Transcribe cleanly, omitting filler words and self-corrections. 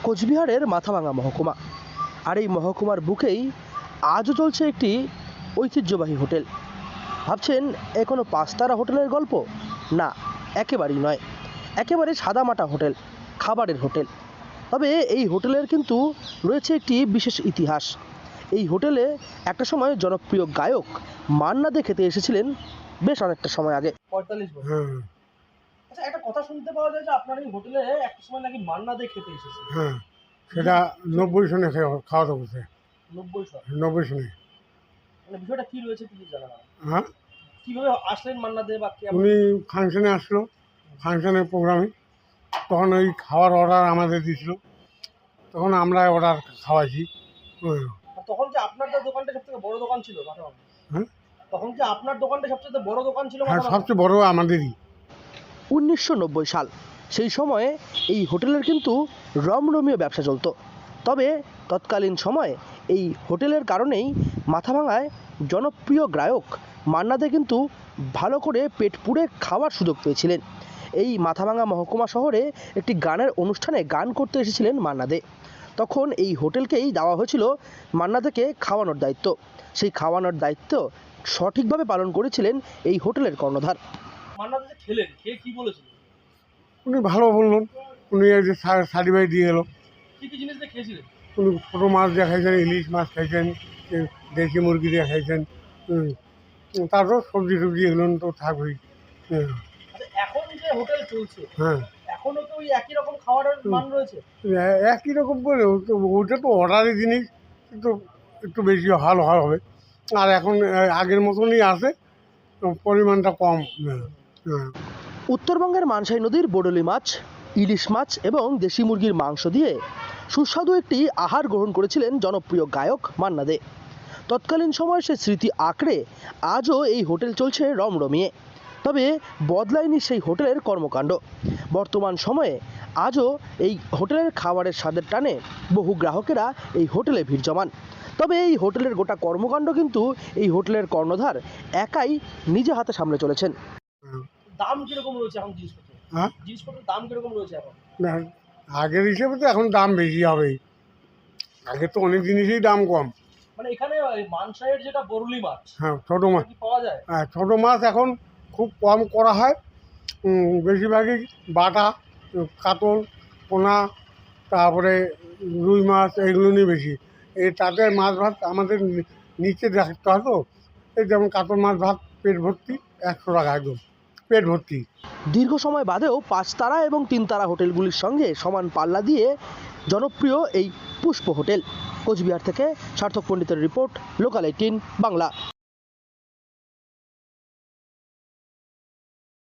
কোচবিহারের মাথাভাঙা মহকুমা, আর এই মহকুমার বুকেই আজও চলছে একটি ঐতিহ্যবাহী হোটেল। ভাবছেন এ কোনো পাঁচতারা হোটেলের গল্প? না, একেবারেই নয়। একেবারে সাদামাটা হোটেল, খাবারের হোটেল। তবে এই হোটেলের কিন্তু রয়েছে একটি বিশেষ ইতিহাস। এই হোটেলে একটা সময় জনপ্রিয় গায়ক মান্না দে খেতে এসেছিলেন বেশ অনেকটা সময় আগে, 45 বছর। আচ্ছা, একটা কথা শুনতে পাওয়া যায় যে আপনার এই হোটেলে একটা সময় নাকি মান্না দে খেতে এসেছিলেন। হ্যাঁ, সেটা 90 সনে খাওয়া দাওয়া করছে। 90 সনে। মানে বিষয়টা কি রয়েছে কিছু জানা না। হ্যাঁ, কিভাবে আসলেন মান্না দে বা উনি ফাংশনে আসলো, ফাংশনের প্রোগ্রামে। তখন ওই খাওয়ার অর্ডার আমাদের দিয়েছিল, তখন আমরা অর্ডার খাওয়াইছি। তখন কি আপনার দোকানটা সবথেকে বড় দোকান ছিল? হ্যাঁ, তখন কি আপনার দোকানটা সবচেয়ে বড় দোকান ছিল? হ্যাঁ, সবচেয়ে বড় আমাদেরই। 1990 সাল, সেই সময়ে এই হোটেলের কিন্তু রমরমিয়ে ব্যবসা চলতো। তবে তৎকালীন সময়ে এই হোটেলের কারণেই মাথাভাঙায় জনপ্রিয় গায়ক মান্না দে কিন্তু ভালো করে পেট পুড়ে খাওয়ার সুযোগ পেয়েছিলেন। এই মাথাভাঙা মহকুমা শহরে একটি গানের অনুষ্ঠানে গান করতে এসেছিলেন মান্না দে। তখন এই হোটেলকেই দেওয়া হয়েছিল মান্না দেকে খাওয়ানোর দায়িত্ব। সেই খাওয়ানোর দায়িত্ব সঠিকভাবে পালন করেছিলেন এই হোটেলের কর্ণধার। মান্না দে খেলেন, খেয়ে কি বলেছিলেন? উনি ভালো বললেন। উনি এই যে সার্টিফাইড দিয়ে এলো। কি কি জিনিস দিয়ে খেয়েছিলেন? উনি ছোটো মাছ দিয়ে খাইছেন, ইলিশ মাছ খাইছেন, দেশি মুরগি দিয়ে খাইছেন। তারপর সবজি টবজি এগুলো তো থাকবেই। এখন যে হোটেল চলছে, হ্যাঁ, এখনো তো ওই একই রকম খাবারের মান রয়েছে? একই রকম করে ওটা তো অর্ডারি জিনিস, কিন্তু একটু বেশি ভালো হবে। আর এখন আগের মতনই আছে, পরিমাণটা কম। উত্তরবঙ্গের মানসাই নদীর বোডলি মাছ, ইলিশ মাছ এবং দেশি মুরগির মাংস দিয়ে সুস্বাদু একটি আহার গ্রহণ করেছিলেন জনপ্রিয় গায়ক মান্না দে। তৎকালীন সময়ে সে স্মৃতি আঁকড়ে আজও এই হোটেল চলছে রমরমিয়ে। তবে বদলায়নি সেই হোটেলের কর্মকাণ্ড। বর্তমান সময়ে আজও এই হোটেলের খাবারের স্বাদের টানে বহু গ্রাহকেরা এই হোটেলে ভিড় জমান। তবে এই হোটেলের গোটা কর্মকাণ্ড কিন্তু এই হোটেলের কর্ণধার একাই নিজে হাতে সামলে চলেছেন। দাম কিরকম রয়েছে এখন জিনিসপত্র? হ্যাঁ, জিনিসপত্রের দাম কিরকম রয়েছে এখন? না, আগের হিসেবে তো এখন দাম বেশি হবেই। আগে তো অনেক জিনিসই দাম কম। মানে এখানে মানসাইয়ের যেটা বরুলি মাছ, হ্যাঁ, ছোটো মাছ পাওয়া যায়? হ্যাঁ, ছোটো মাছ এখন খুব কম করা হয়। বেশিরভাগই বাটা, কাতল, পোনা, তারপরে রুই মাছ, এইগুলো নিয়ে বেশি। এই তাতে মাছ ভাত আমাদের নিচে রাখতে হয় তো। এই যেমন কাতল মাছ ভাত পেট ভর্তি 100 টাকা, একদম পেট ভর্তি। দীর্ঘ সময় বাদেও 5 তারা এবং 3 তারা হোটেলগুলির সঙ্গে সমান পাল্লা দিয়ে জনপ্রিয় এই পুষ্প হোটেল। কোচবিহার থেকে সার্থক পণ্ডিতের রিপোর্ট, লোকাল 18 বাংলা।